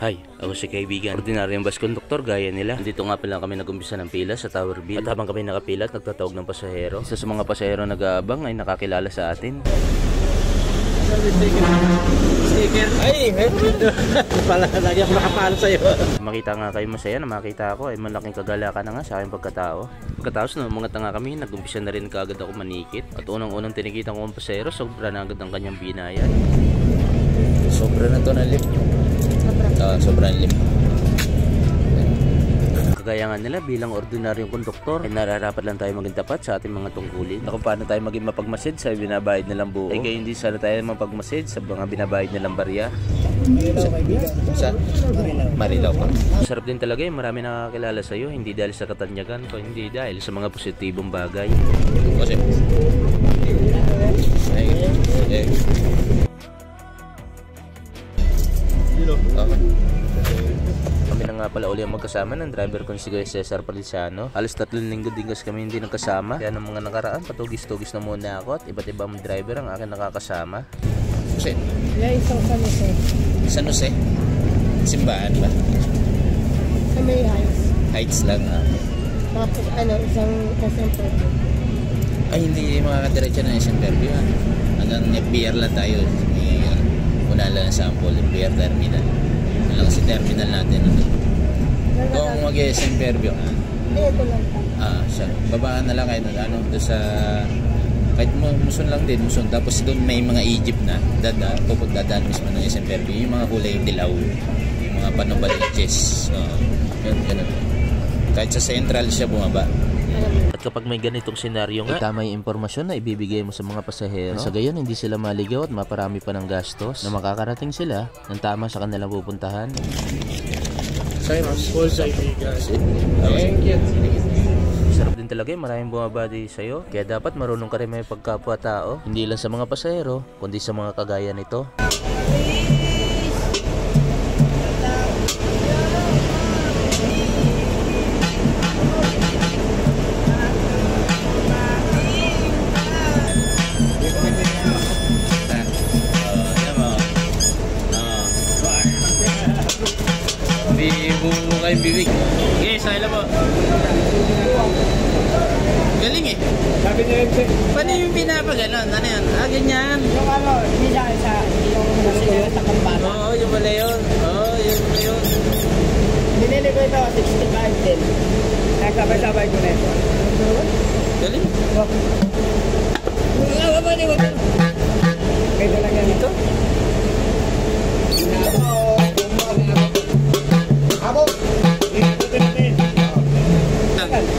Hi, ako si kaibigan. Ordinaryong bus conductor gaya nila. Dito nga pala kami nag-umpisa ng pila sa Tower B. At habang kami nakapila at nagtatawag ng pasahero, isa sa mga pasahero nag-aabang ay nakakilala sa atin. Sticker. Ay, pala lagi ako nakapalo sa'yo. Makita nga kayo masaya na makita ako ay malaking kagalakan na nga sa aking pagkatao. Pagkatapos na mga tanga kami, nag-umpisa na rin kaagad ako manikit. At unang-unang tinikitan ko ang pasahero, sobra na agad ang kanyang binayan. Sobra na to na lift. Sobrang lift. Kagaya nga nila bilang ordinaryong konduktor ay nararapat lang tayo maging tapat sa ating mga tungkulin. Kung paano tayo maging mapagmasid sa binabayad nilang buo ay gayon din sana tayo mapagmasid sa mga binabayad nilang barya. Sa Marilao pa. Sarap din talaga yung marami nakakilala sa iyo, hindi dahil sa katanyagan ko, hindi dahil sa mga positibong bagay. Kasi kami na nga pala uli ang magkasama ng driver kong si Cesar Paliciano. Halos 3 linggo din kasi kami hindi nagkasama. Kaya ng mga nakaraan, patugis-tugis na muna ako at iba't ibang driver ang akin nakakasama. Kasi Isang San Jose. San Jose? Simbahan ba? Sa may Heights. Heights lang. Tapos isang SM Perview. Ay, hindi makakadiretso na SM Perview. Hanggang FBR lang tayo. Wala lang sample, FBR terminal. Lang si terminal natin. Kung mag-SM Perview, Ito lang. siya. Babaan na lang kayo doon sa kahit muson lang din, muson. Tapos doon may mga Egypt na dadaan mismo ng SM Perview. Yung mga kulay dilaw, yung mga panobaliches. Ganun. Kahit sa central siya bumaba. At kapag may ganitong senaryo nga, tama yung impormasyon na ibibigay mo sa mga pasahero. Sa gayon, hindi sila maligaw at maparami pa ng gastos na makakarating sila ng tama sa kanilang pupuntahan. Sorry, full side guys. Sarap din talaga yung maraming bumabati sa'yo. Kaya dapat marunong ka rin may pagkapwa-tao. Hindi lang sa mga pasahero, kundi sa mga kagaya nito. Kayong bibig. Okay, sila po. Galing eh. Sabi niya yun, Paano yung pinapaganon? Ano yun? Ganyan. yung hindi dahil sa yung sa kampana. Oo, yung pala yun. Yun pala yun. Binili ko ito, 65 din. Nagsabay-sabay ko na ito. Galing. Kaya lang yan ito.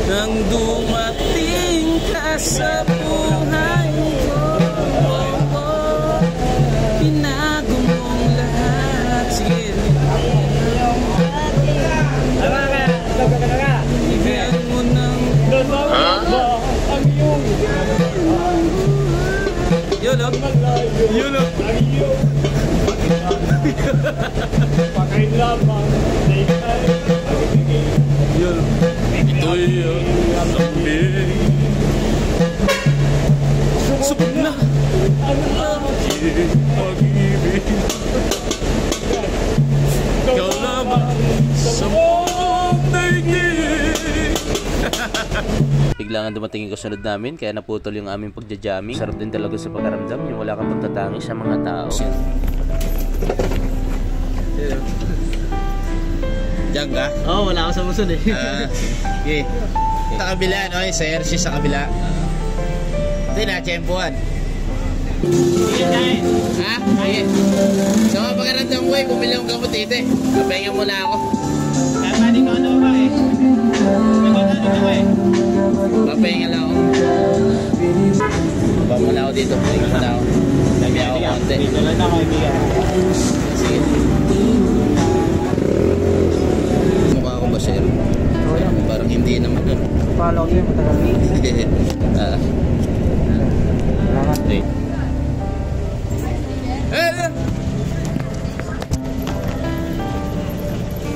Nang dumating ka sa buhay ko, pinago mong lahat. Sige. Ibigay mo ng yun o? Yun o? Yun. Ito'y ang lambing. Subok na ang aking pag-ibig. Ikaw naman sa buong daigdig. Bigla nga dumating yung kasunod namin, kaya naputol yung aming pagja-jamming. Sarap din talaga sa pagkaramdam yung wala kang pagtatangi sa mga tao. Diyan ka? Oo, wala ako sa musun eh. Okay. Sa kabila, no? Sa RC sa kabila. Ito na, tiyempohan. Ha? Okay. So, pagkaramdam ko eh, bumili akong gamot dito eh. Kapahinga muna ako. Kaya pwede ko ano ba eh. Papahinga lang ako. Baba muna ako dito. Pahinga muna ako. Sabi ako konti. Dito lang na kaibigan. Sige. Mukha ako ba, sir? Parang hindi naman. Follow ko yung matagal. Wait.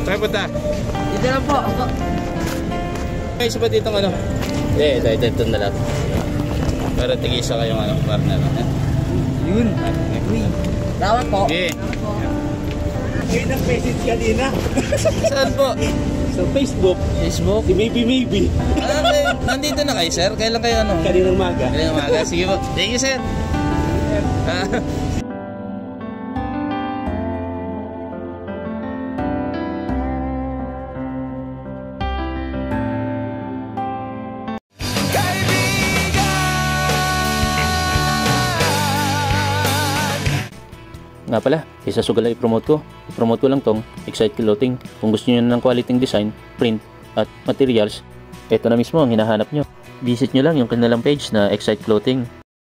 Saan punta? Dito lang po. May isa ba dito ano? Ito na lang. Para tigisa kayong ano, partner. Yun. Lawat po. Okay. May nag-message kanina. Saan po? Sa Facebook. Facebook? Si Maybe. Nandito na kayo, sir? Kailan kayo ano? Kaninang maga. Kailan umaga? Sige po. Thank you, sir. Nga pala, isa sugal i-promote ko. I-promote ko lang tong Excite Clothing. Kung gusto niyo ng quality design, print, at materials, ito na mismo ang hinahanap nyo. Visit nyo lang yung kanilang page na Excite Clothing.